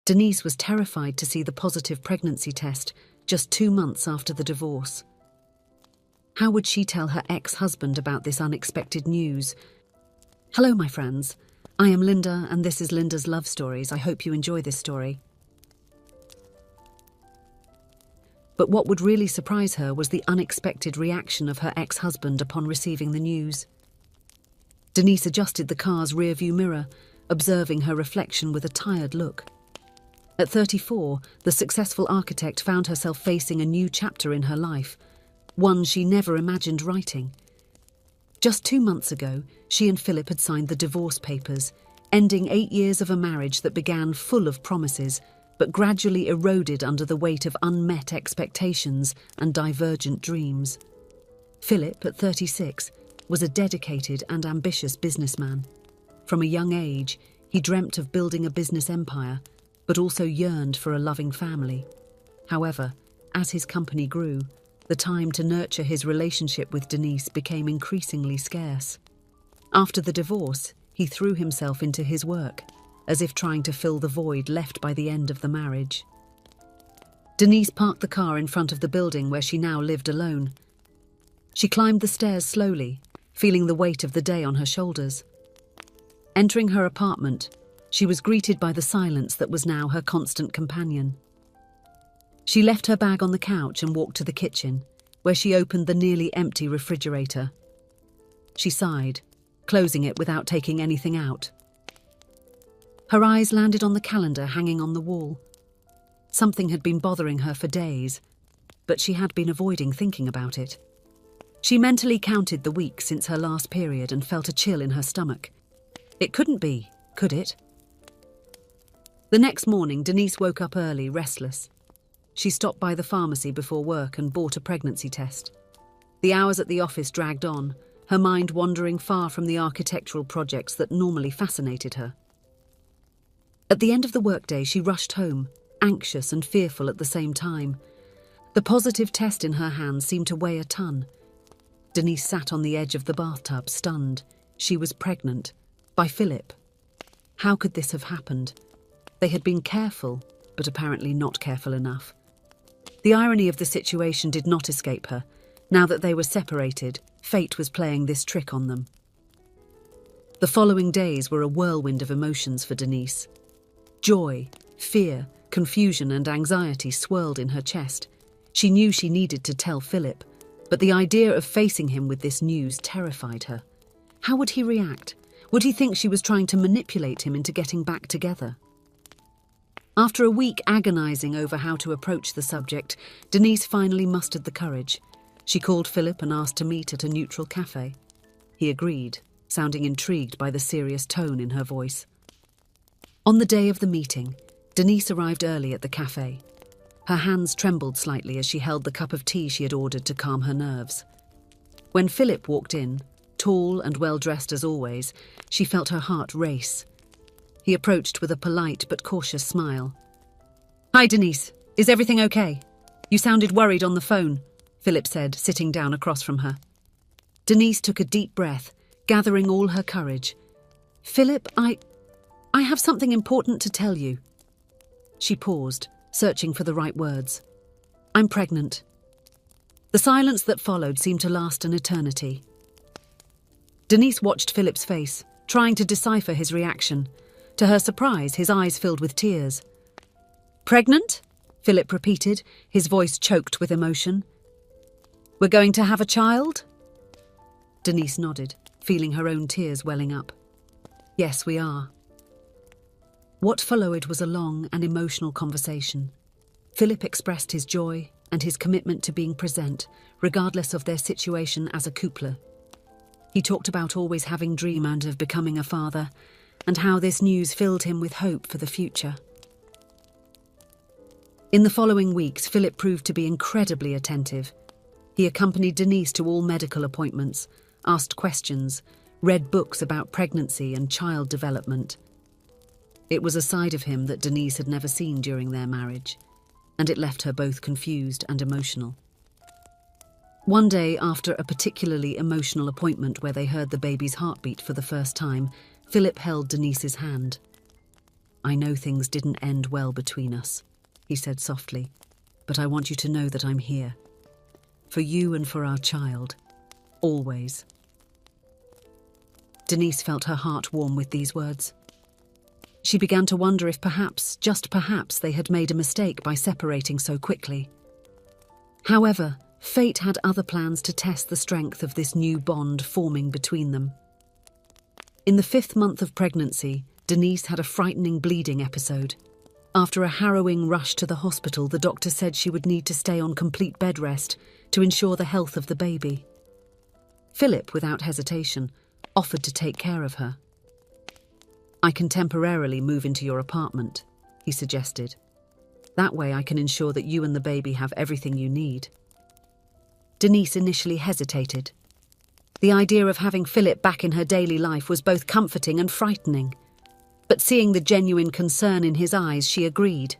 Denise was terrified to see the positive pregnancy test just 2 months after the divorce. How would she tell her ex-husband about this unexpected news? Hello, my friends. I am Linda, and this is Linda's Love Stories. I hope you enjoy this story. But what would really surprise her was the unexpected reaction of her ex-husband upon receiving the news. Denise adjusted the car's rearview mirror, observing her reflection with a tired look. At 34, the successful architect found herself facing a new chapter in her life, one she never imagined writing. Just 2 months ago, she and Philip had signed the divorce papers, ending 8 years of a marriage that began full of promises, but gradually eroded under the weight of unmet expectations and divergent dreams. Philip, at 36, was a dedicated and ambitious businessman. From a young age, he dreamt of building a business empire, but also yearned for a loving family. However, as his company grew, the time to nurture his relationship with Denise became increasingly scarce. After the divorce, he threw himself into his work, as if trying to fill the void left by the end of the marriage. Denise parked the car in front of the building where she now lived alone. She climbed the stairs slowly, feeling the weight of the day on her shoulders. Entering her apartment, she was greeted by the silence that was now her constant companion. She left her bag on the couch and walked to the kitchen, where she opened the nearly empty refrigerator. She sighed, closing it without taking anything out. Her eyes landed on the calendar hanging on the wall. Something had been bothering her for days, but she had been avoiding thinking about it. She mentally counted the weeks since her last period and felt a chill in her stomach. It couldn't be, could it? The next morning, Denise woke up early, restless. She stopped by the pharmacy before work and bought a pregnancy test. The hours at the office dragged on, her mind wandering far from the architectural projects that normally fascinated her. At the end of the workday, she rushed home, anxious and fearful at the same time. The positive test in her hand seemed to weigh a ton. Denise sat on the edge of the bathtub, stunned. She was pregnant. By Philip. How could this have happened? They had been careful, but apparently not careful enough. The irony of the situation did not escape her. Now that they were separated, fate was playing this trick on them. The following days were a whirlwind of emotions for Denise. Joy, fear, confusion and anxiety swirled in her chest. She knew she needed to tell Philip, but the idea of facing him with this news terrified her. How would he react? Would he think she was trying to manipulate him into getting back together? After a week agonizing over how to approach the subject, Denise finally mustered the courage. She called Philip and asked to meet at a neutral cafe. He agreed, sounding intrigued by the serious tone in her voice. On the day of the meeting, Denise arrived early at the cafe. Her hands trembled slightly as she held the cup of tea she had ordered to calm her nerves. When Philip walked in, tall and well-dressed as always, she felt her heart race. He approached with a polite but cautious smile. "Hi, Denise. Is everything okay? You sounded worried on the phone," Philip said, sitting down across from her. Denise took a deep breath, gathering all her courage. "Philip, I have something important to tell you." She paused, searching for the right words. "I'm pregnant." The silence that followed seemed to last an eternity. Denise watched Philip's face, trying to decipher his reaction. To her surprise, his eyes filled with tears. "Pregnant?" Philip repeated, his voice choked with emotion. "We're going to have a child?" Denise nodded, feeling her own tears welling up. "Yes, we are." What followed was a long and emotional conversation. Philip expressed his joy and his commitment to being present, regardless of their situation as a couple. He talked about always having dreamed of becoming a father, and how this news filled him with hope for the future. In the following weeks, Philip proved to be incredibly attentive. He accompanied Denise to all medical appointments, asked questions, read books about pregnancy and child development. It was a side of him that Denise had never seen during their marriage, and it left her both confused and emotional. One day, after a particularly emotional appointment where they heard the baby's heartbeat for the first time, Philip held Denise's hand. I know things didn't end well between us, he said softly, but I want you to know that I'm here. For you and for our child. Always. Denise felt her heart warm with these words. She began to wonder if perhaps, just perhaps, they had made a mistake by separating so quickly. However, fate had other plans to test the strength of this new bond forming between them. In the 5th month of pregnancy, Denise had a frightening bleeding episode. After a harrowing rush to the hospital, the doctor said she would need to stay on complete bed rest to ensure the health of the baby. Philip, without hesitation, offered to take care of her. I can temporarily move into your apartment, he suggested. That way I can ensure that you and the baby have everything you need. Denise initially hesitated. The idea of having Philip back in her daily life was both comforting and frightening. But seeing the genuine concern in his eyes, she agreed.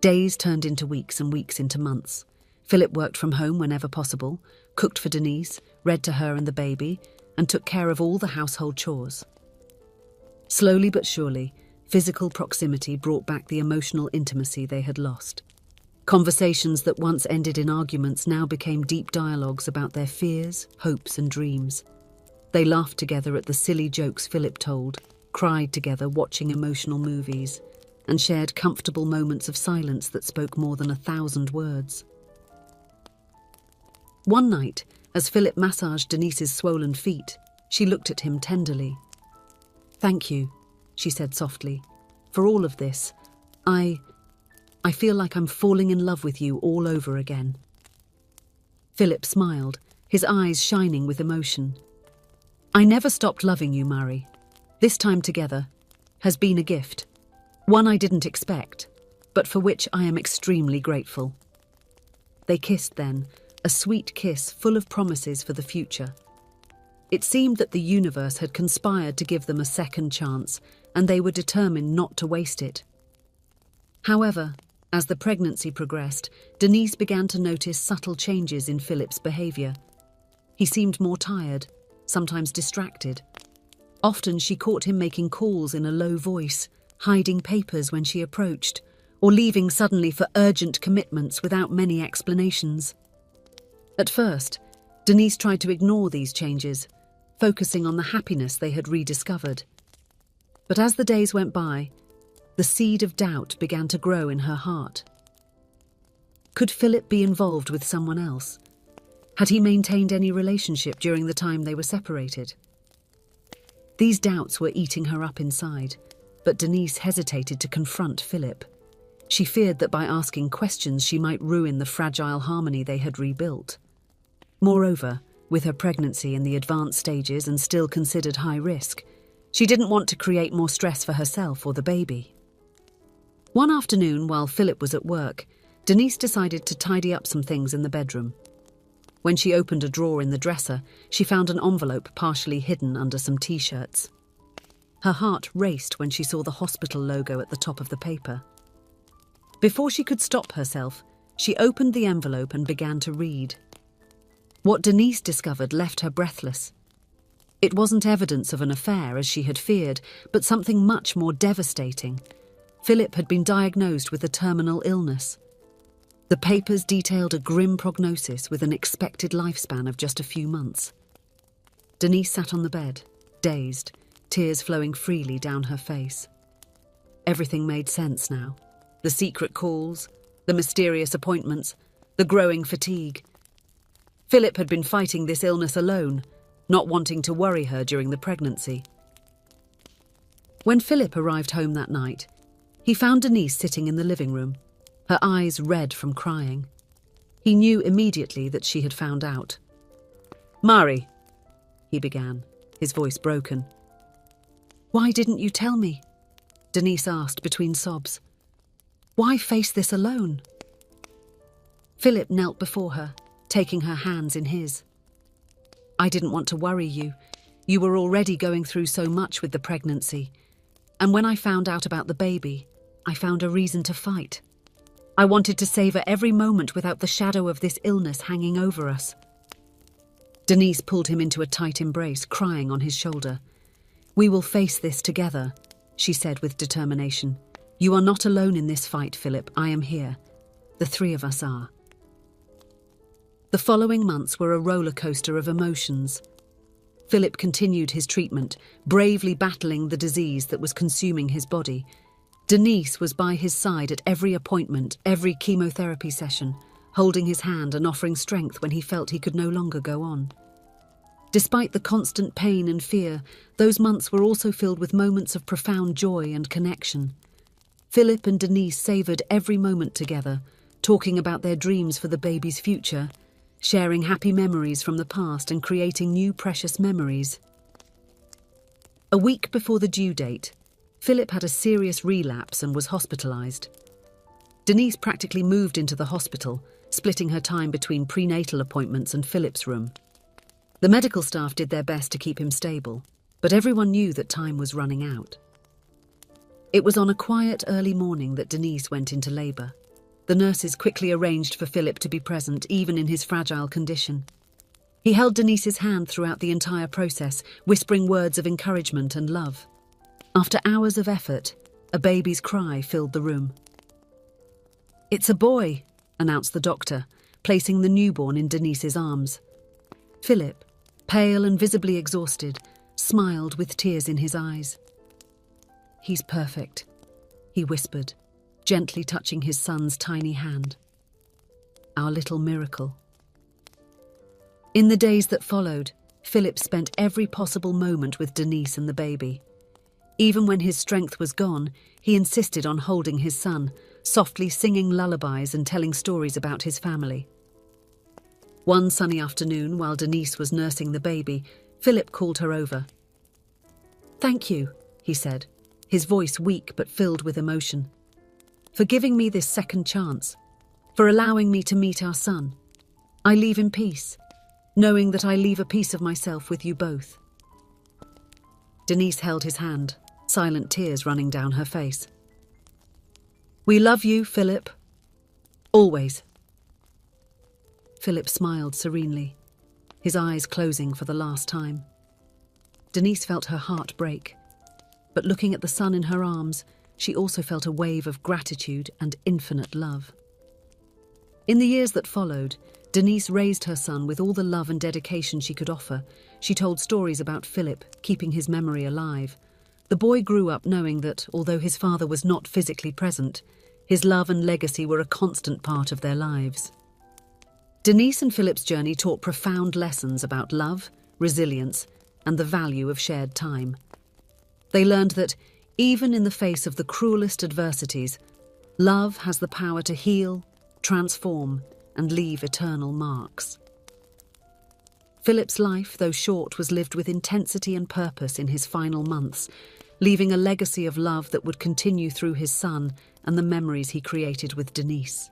Days turned into weeks and weeks into months. Philip worked from home whenever possible, cooked for Denise, read to her and the baby, and took care of all the household chores. Slowly but surely, physical proximity brought back the emotional intimacy they had lost. Conversations that once ended in arguments now became deep dialogues about their fears, hopes, and dreams. They laughed together at the silly jokes Philip told, cried together watching emotional movies, and shared comfortable moments of silence that spoke more than 1,000 words. One night, as Philip massaged Denise's swollen feet, she looked at him tenderly. "Thank you," she said softly, "for all of this. I feel like I'm falling in love with you all over again." Philip smiled, his eyes shining with emotion. "I never stopped loving you, Mari. This time together has been a gift, one I didn't expect, but for which I am extremely grateful." They kissed then, a sweet kiss full of promises for the future. It seemed that the universe had conspired to give them a second chance, and they were determined not to waste it. However, as the pregnancy progressed, Denise began to notice subtle changes in Philip's behaviour. He seemed more tired, sometimes distracted. Often she caught him making calls in a low voice, hiding papers when she approached, or leaving suddenly for urgent commitments without many explanations. At first, Denise tried to ignore these changes, focusing on the happiness they had rediscovered. But as the days went by, the seed of doubt began to grow in her heart. Could Philip be involved with someone else? Had he maintained any relationship during the time they were separated? These doubts were eating her up inside, but Denise hesitated to confront Philip. She feared that by asking questions she might ruin the fragile harmony they had rebuilt. Moreover, with her pregnancy in the advanced stages and still considered high risk, she didn't want to create more stress for herself or the baby. One afternoon, while Philip was at work, Denise decided to tidy up some things in the bedroom. When she opened a drawer in the dresser, she found an envelope partially hidden under some t-shirts. Her heart raced when she saw the hospital logo at the top of the paper. Before she could stop herself, she opened the envelope and began to read. What Denise discovered left her breathless. It wasn't evidence of an affair, as she had feared, but something much more devastating. Philip had been diagnosed with a terminal illness. The papers detailed a grim prognosis with an expected lifespan of just a few months. Denise sat on the bed, dazed, tears flowing freely down her face. Everything made sense now. The secret calls, the mysterious appointments, the growing fatigue. Philip had been fighting this illness alone, not wanting to worry her during the pregnancy. When Philip arrived home that night, he found Denise sitting in the living room, her eyes red from crying. He knew immediately that she had found out. "Mari," he began, his voice broken. "Why didn't you tell me?" Denise asked between sobs. "Why face this alone?" Philip knelt before her, taking her hands in his. "I didn't want to worry you. You were already going through so much with the pregnancy. And when I found out about the baby, I found a reason to fight. I wanted to savor every moment without the shadow of this illness hanging over us." Denise pulled him into a tight embrace, crying on his shoulder. "We will face this together," she said with determination. "You are not alone in this fight, Philip. I am here. The three of us are." The following months were a roller coaster of emotions. Philip continued his treatment, bravely battling the disease that was consuming his body. Denise was by his side at every appointment, every chemotherapy session, holding his hand and offering strength when he felt he could no longer go on. Despite the constant pain and fear, those months were also filled with moments of profound joy and connection. Philip and Denise savoured every moment together, talking about their dreams for the baby's future, sharing happy memories from the past and creating new precious memories. A week before the due date, Philip had a serious relapse and was hospitalised. Denise practically moved into the hospital, splitting her time between prenatal appointments and Philip's room. The medical staff did their best to keep him stable, but everyone knew that time was running out. It was on a quiet early morning that Denise went into labour. The nurses quickly arranged for Philip to be present, even in his fragile condition. He held Denise's hand throughout the entire process, whispering words of encouragement and love. After hours of effort, a baby's cry filled the room. "It's a boy," announced the doctor, placing the newborn in Denise's arms. Philip, pale and visibly exhausted, smiled with tears in his eyes. "He's perfect," he whispered, gently touching his son's tiny hand. "Our little miracle." In the days that followed, Philip spent every possible moment with Denise and the baby. Even when his strength was gone, he insisted on holding his son, softly singing lullabies and telling stories about his family. One sunny afternoon, while Denise was nursing the baby, Philip called her over. "Thank you," he said, his voice weak but filled with emotion, "for giving me this second chance, for allowing me to meet our son. I leave in peace, knowing that I leave a piece of myself with you both." Denise held his hand, silent tears running down her face. "We love you, Philip. Always." Philip smiled serenely, his eyes closing for the last time. Denise felt her heart break, but looking at the son in her arms, she also felt a wave of gratitude and infinite love. In the years that followed, Denise raised her son with all the love and dedication she could offer. She told stories about Philip, keeping his memory alive. The boy grew up knowing that, although his father was not physically present, his love and legacy were a constant part of their lives. Denise and Philip's journey taught profound lessons about love, resilience, and the value of shared time. They learned that, even in the face of the cruelest adversities, love has the power to heal, transform, and leave eternal marks. Philip's life, though short, was lived with intensity and purpose in his final months, leaving a legacy of love that would continue through his son and the memories he created with Denise.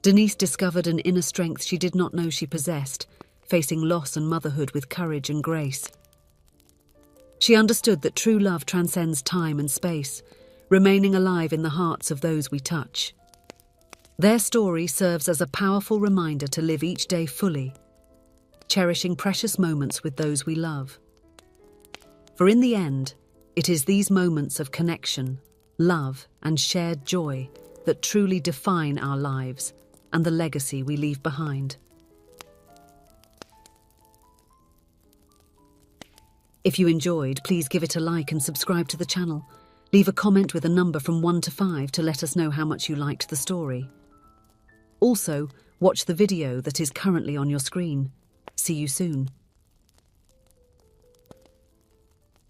Denise discovered an inner strength she did not know she possessed, facing loss and motherhood with courage and grace. She understood that true love transcends time and space, remaining alive in the hearts of those we touch. Their story serves as a powerful reminder to live each day fully, cherishing precious moments with those we love. For in the end, it is these moments of connection, love, and shared joy that truly define our lives and the legacy we leave behind. If you enjoyed, please give it a like and subscribe to the channel. Leave a comment with a number from 1 to 5 to let us know how much you liked the story. Also, watch the video that is currently on your screen. See you soon.